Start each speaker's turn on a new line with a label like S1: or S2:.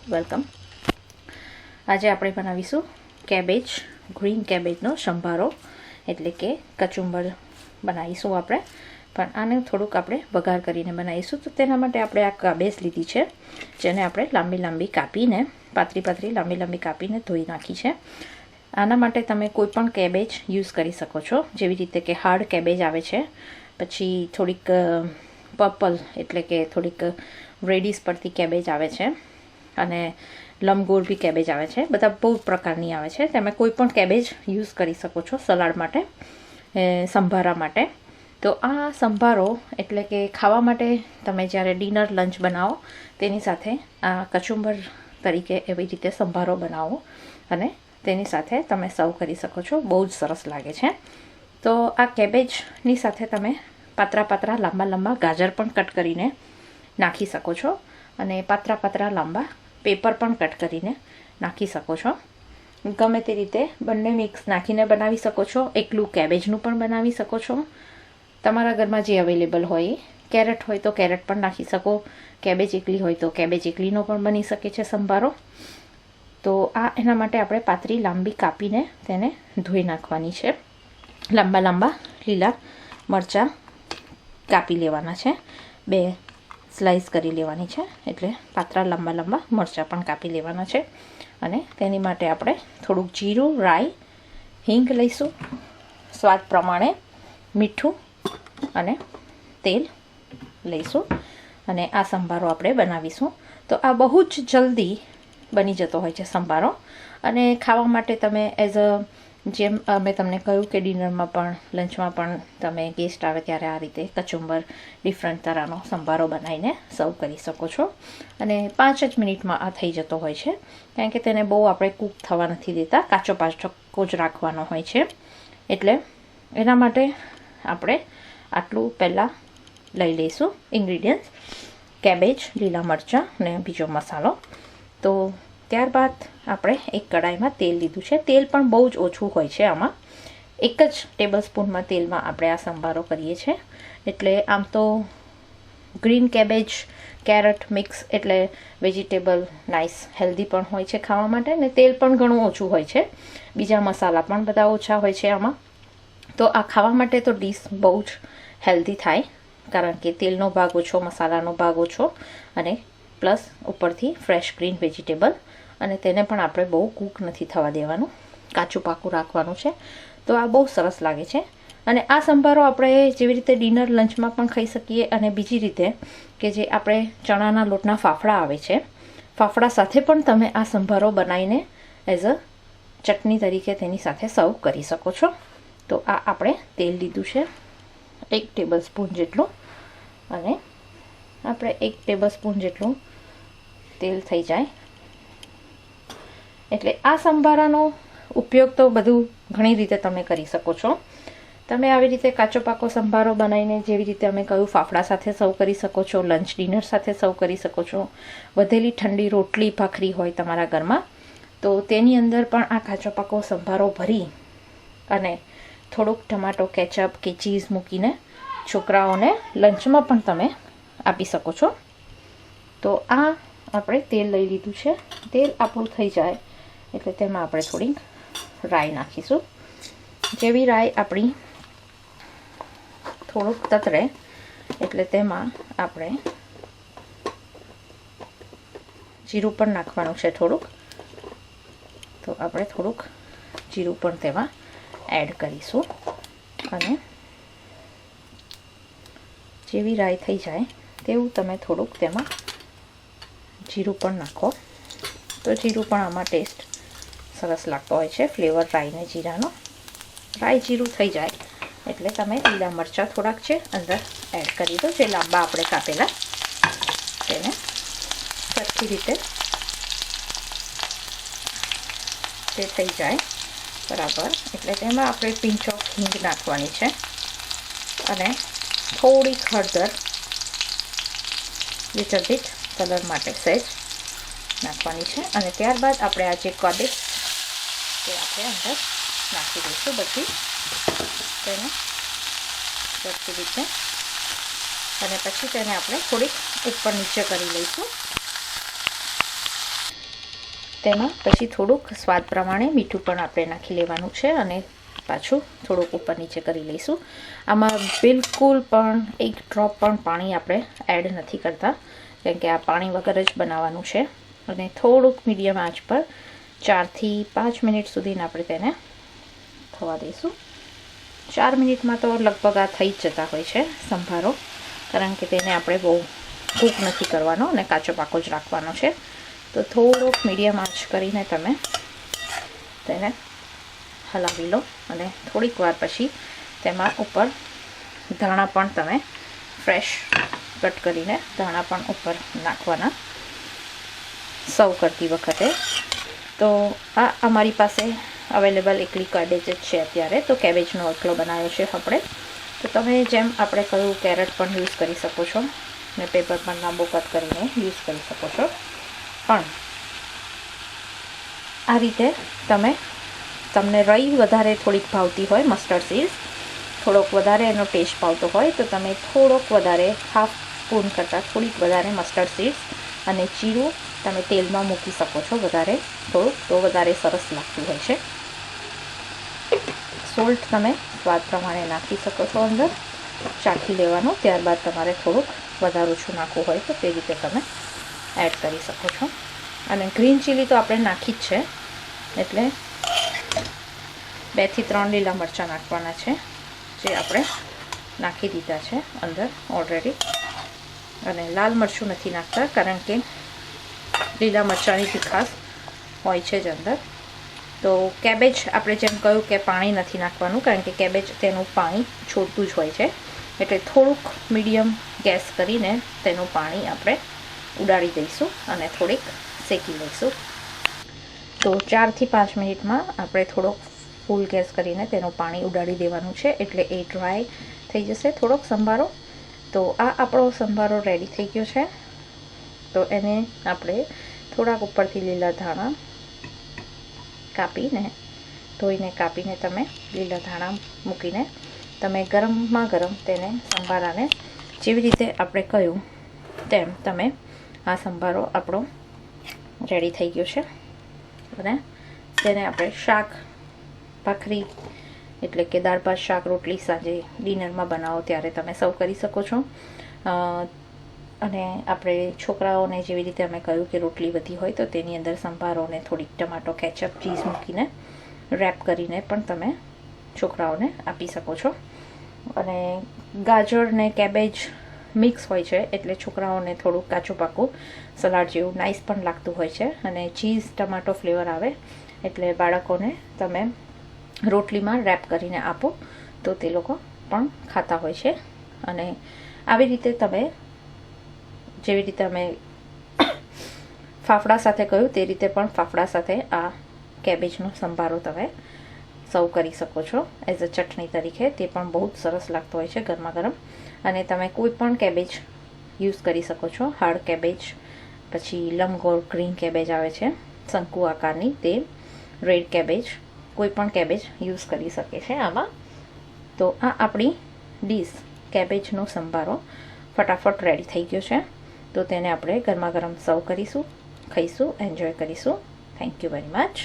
S1: Welcome. આજે આપણે બનાવીશું ગ્રીન કેબેજનો સંભારો એટલે કે કચુંબર બનાવીશું આપણે. પણ આને થોડુંક આપણે વઘાર કરીને બનાવીશું. તો તેના માટે આપણે આ કેબેજ લીધી છે, જેને આપણે લાંબી લાંબી કાપીને પાતળી લાંબી કાપીને ધોઈ નાખી છે. આના માટે તમે કોઈ પણ કેબેજ યુઝ કરી શકો છો, જેવી રીતે કે હાર્ડ કેબેજ આવે છે, પછી થોડીક પર્પલ એટલે કે થોડીક રેડિશ પડતી કેબેજ આવે છે, અને લંબગોળ બી કેબેજ આવે છે. બધા બહુ પ્રકારની આવે છે. તમે કોઈ પણ કેબેજ યુઝ કરી શકો છો સલાડ માટે, સંભારા માટે. તો આ સંભારો એટલે કે ખાવા માટે તમે જ્યારે ડિનર લંચ બનાવો તેની સાથે આ કચુંબર તરીકે એવી રીતે સંભારો બનાવો અને તેની સાથે તમે સર્વ કરી શકો છો. બહુ જ સરસ લાગે છે. તો આ કેબેજની સાથે તમે પાતળા લાંબા ગાજર પણ કટ કરીને નાખી શકો છો, અને પાતળા લાંબા પેપર પણ કટ કરીને નાખી શકો છો. ગમે તે રીતે બંને મિક્સ નાખીને બનાવી શકો છો. એકલું કેબેજનું પણ બનાવી શકો છો. તમારા ઘરમાં જે અવેલેબલ હોય, કેરેટ હોય તો કેરેટ પણ નાખી શકો, કેબેજ એકલી હોય તો કેબેજ એકલીનો પણ બની શકે છે સંભારો. તો આ એના માટે આપણે પાતળી લાંબી કાપીને તેને ધોઈ નાખવાની છે. લાંબા લીલા મરચાં કાપી લેવાના છે, 2 સ્લાઈસ કરી લેવાની છે, એટલે પાતળા લાંબા મરચાં પણ કાપી લેવાના છે. અને તેની માટે આપણે થોડુંક જીરું, રાઈ, હિંગ લઈશું, સ્વાદ પ્રમાણે મીઠું અને તેલ લઈશું, અને આ સંભારો આપણે બનાવીશું. તો આ બહુ જ જલ્દી બની જતો હોય છે સંભારો, અને ખાવા માટે તમે જેમ મેં તમને કહ્યું કે ડિનરમાં પણ લંચમાં પણ તમે ગેસ્ટ આવે ત્યારે આ રીતે કચુંબર ડિફરન્ટ તરહનો સંભારો બનાવીને સર્વ કરી શકો છો. અને 5 જ મિનિટમાં આ થઈ જતો હોય છે, કારણ કે તેને બહુ આપણે કૂક થવા નથી દેતા, કાચો જ રાખવાનો હોય છે. એટલે એના માટે આપણે આટલું પહેલાં લઈ લઈશું ઇન્ગ્રીડિયન્ટ્સ: કેબેજ, લીલા મરચાં અને બીજો મસાલો. તો ત્યારબાદ આપણે એક કડાઈમાં તેલ લીધું છે. તેલ પણ બહુ જ ઓછું હોય છે આમાં. 1 જ ટેબલ સ્પૂનમાં તેલમાં આપણે આ સંભારો કરીએ છીએ. એટલે આમ તો ગ્રીન કેબેજ કેરેટ મિક્સ એટલે વેજીટેબલ નાઇસ હેલ્ધી પણ હોય છે ખાવા માટે, અને તેલ પણ ઘણું ઓછું હોય છે. બીજા મસાલા પણ બધા ઓછા હોય છે આમાં. તો આ ખાવા માટે તો ડીશ બહુ જ હેલ્ધી થાય, કારણ કે તેલનો ભાગ ઓછો, મસાલાનો ભાગ ઓછો, અને પ્લસ ઉપરથી ફ્રેશ ગ્રીન વેજીટેબલ, અને તેને પણ આપણે બહુ કૂક નથી થવા દેવાનું, કાચું પાકું રાખવાનું છે. તો આ બહુ સરસ લાગે છે. અને આ સંભારો આપણે જેવી રીતે ડિનર લંચમાં પણ ખાઈ શકીએ, અને બીજી રીતે કે જે આપણે ચણાના લોટના ફાફડા આવે છે, ફાફડા સાથે પણ તમે આ સંભારો બનાવીને એઝ અ ચટણી તરીકે તેની સાથે સર્વ કરી શકો છો. તો આ આપણે તેલ લીધું છે 1 ટેબલ સ્પૂન જેટલું, અને આપણે 1 ટેબલ સ્પૂન જેટલું તેલ થઈ જાય એટલે આ સંભારાનો ઉપયોગ તો બધું ઘણી રીતે તમે કરી શકો છો. તમે આવી રીતે કાચો પાકો સંભારો બનાવીને, જેવી રીતે અમે કહ્યું, ફાફડા સાથે સર્વ કરી શકો છો, લંચ ડિનર સાથે સર્વ કરી શકો છો. વધેલી ઠંડી રોટલી ભાખરી હોય તમારા ઘરમાં, તો તેની અંદર પણ આ કાચો પાકો સંભારો ભરી અને થોડુંક ટમાટો કેચઅપ કે ચીઝ મૂકીને છોકરાઓને લંચમાં પણ તમે આપી શકો છો. તો આ આપણે તેલ લઈ લીધું છે. તેલ આપણું થઈ જાય એટલે તેમાં આપણે થોડીક રાઈ નાખીશું. જેવી રાઈ આપણી થોડુંક તતરે એટલે તેમાં આપણે જીરું પણ નાખવાનું છે થોડુંક. તો આપણે થોડુંક જીરું પણ તેમાં એડ કરીશું, અને જેવી રાઈ થઈ જાય તેવું તમે થોડુંક તેમાં જીરું પણ નાખો. તો જીરું પણ આમાં ટેસ્ટ સરસ લાગતો હોય છે, ફ્લેવર રાઈ ને જીરાનો. રાઈ જીરું થઈ જાય એટલે તમે લીલા મરચાં થોડાક છે અંદર એડ કરી દો, જે લાંબા આપણે કાપેલા, તેને સરખી રીતે તે થઈ જાય બરાબર એટલે તેમાં આપણે પિંચ ઓફ હિંગ નાખવાની છે, અને થોડીક હળદર, લિટલ બીટ કલર માટે સહેજ નાખવાની છે. અને ત્યારબાદ આપણે આ જે કેબેજ તે આપણે અંદર નાખી દઈશું બધી, તેને સરખી રીતે, અને પછી તેને આપણે થોડીક ઉપર નીચે કરી લઈશું. તેમાં પછી થોડુંક સ્વાદ પ્રમાણે મીઠું પણ આપણે નાખી લેવાનું છે અને પાછું થોડુંક ઉપર નીચે કરી લઈશું. આમાં બિલકુલ પણ એક ડ્રોપ પણ પાણી આપણે એડ નથી કરતા, કેમ કે આ પાણી વગર જ બનાવવાનું છે. અને થોડુંક મીડિયમ આંચ પર 4 થી 5 મિનિટ સુધી આપણે તેને થવા દઈશું. 4 મિનિટમાં તો લગભગ આ થઈ જ જતા હોય છે સંભારો, કારણ કે તેને આપણે બહુ કૂક નથી કરવાનો અને કાચો પાકો જ રાખવાનો છે. તો થોડુંક મીડિયમ આંચ કરીને તમે તેને હલાવી લો અને થોડીક વાર પછી તેમાં ઉપર ધાણા પણ તમે ફ્રેશ કટ કરીને ધાણા પણ ઉપર નાખવાના સર્વ કરતી વખતે. તો આ અમારી પાસે અવેલેબલ એકલી કેબેજ જ છે અત્યારે, તો કેબેજનો રોટલો બનાવ્યો છે આપણે. તો તમે જેમ આપણે કહ્યું કેરેટ પણ યુઝ કરી શકો છો ને પેપર પણ લાંબો કટ કરીને યુઝ કરી શકો છો. પણ આ રીતે તમને રઈ વધારે થોડીક ભાવતી હોય, મસ્ટર્ડ સીડ્સ થોડોક વધારે એનો ટેસ્ટ ભાવતો હોય તો તમે થોડોક વધારે હાફ સ્પૂન કરતાં થોડીક વધારે મસ્ટર્ડ સીડ્સ અને જીરું તમે તેલમાં મૂકી શકો છો વધારે થોડુંક, તો વધારે સરસ લાગતું હોય છે. સોલ્ટ તમે સ્વાદ પ્રમાણે નાખી શકો છો, અંદર ચાખી લેવાનું. ત્યારબાદ તમારે થોડુંક વધારે ઓછું નાખવું હોય તો તે રીતે તમે એડ કરી શકો છો. અને ગ્રીન ચીલી તો આપણે નાખી જ છે, એટલે 2 થી 3 લીલા મરચાં નાખવાના છે, જે આપણે નાખી દીધા છે અંદર ઓલરેડી. અને લાલ મરચું નથી નાખતા, કારણ કે લીલા મરચાંની તીખાશ હોય છે જ અંદર. તો કેબેજ આપણે જેમ કહ્યું કે પાણી નથી નાખવાનું, કારણ કે કેબેજ તેનું પાણી છોડતું જ હોય છે, એટલે થોડુંક મીડિયમ ગેસ કરીને તેનું પાણી આપણે ઉડાડી દઈશું અને થોડીક શેકી લઈશું. તો 4 થી 5 મિનિટમાં આપણે થોડોક ફૂલ ગેસ કરીને તેનું પાણી ઉડાડી દેવાનું છે, એટલે એ ડ્રાય થઈ જશે થોડોક સંભારો. તો આ આપણો સંભારો રેડી થઈ ગયો છે. તો એને આપણે થોડાક ઉપરથી લીલા ધાણા કાપીને ધોઈને કાપીને તમે લીલા ધાણા મૂકીને તમે ગરમમાં ગરમ તેને સંભારાને જેવી રીતે આપણે કહ્યું તેમ તમે આ સંભારો આપણો રેડી થઈ ગયો છે. અને તેને આપણે શાક ભાખરી એટલે કે દાળ ભાત શાક રોટલી સાંજે ડિનરમાં બનાવો ત્યારે તમે સર્વ કરી શકો છો. અને આપણે છોકરાઓને જેવી રીતે અમે કહ્યું કે રોટલી વધી હોય તો તેની અંદર સંભારોને થોડીક ટમાટો કેચઅપ ચીઝ મૂકીને રેપ કરીને પણ તમે છોકરાઓને આપી શકો છો. અને ગાજર ને કેબેજ મિક્સ હોય છે, એટલે છોકરાઓને થોડુંક કાચું પાકું સલાડ જેવું નાઇસ પણ લાગતું હોય છે. અને ચીઝ ટમાટો ફ્લેવર આવે એટલે બાળકોને તમે રોટલીમાં રેપ કરીને આપો તો તે લોકો પણ ખાતા હોય છે. અને આવી રીતે તમે જેવી રીતે અમે ફાફડા સાથે કહ્યું તે રીતે પણ ફાફડા સાથે આ કેબેજનો સંભારો તમે સર્વ કરી શકો છો એઝ અ ચટણી તરીકે. તે પણ બહુ જ સરસ લાગતો હોય છે ગરમા ગરમ. અને તમે કોઈ પણ કેબેજ યુઝ કરી શકો છો, હાર્ડ કેબેજ, પછી લંબગોળ ગ્રીન કેબેજ આવે છે શંકુ આકારની, તે રેડ કેબેજ, કોઈ પણ કેબેજ યુઝ કરી શકે છે આમાં. તો આ આપણી ડીશ કેબેજનો સંભારો ફટાફટ રેડી થઈ ગયો છે. તો તેને આપણે ગરમા ગરમ સર્વ કરીશું, ખાઈશું, એન્જોય કરીશું. Thank you very much.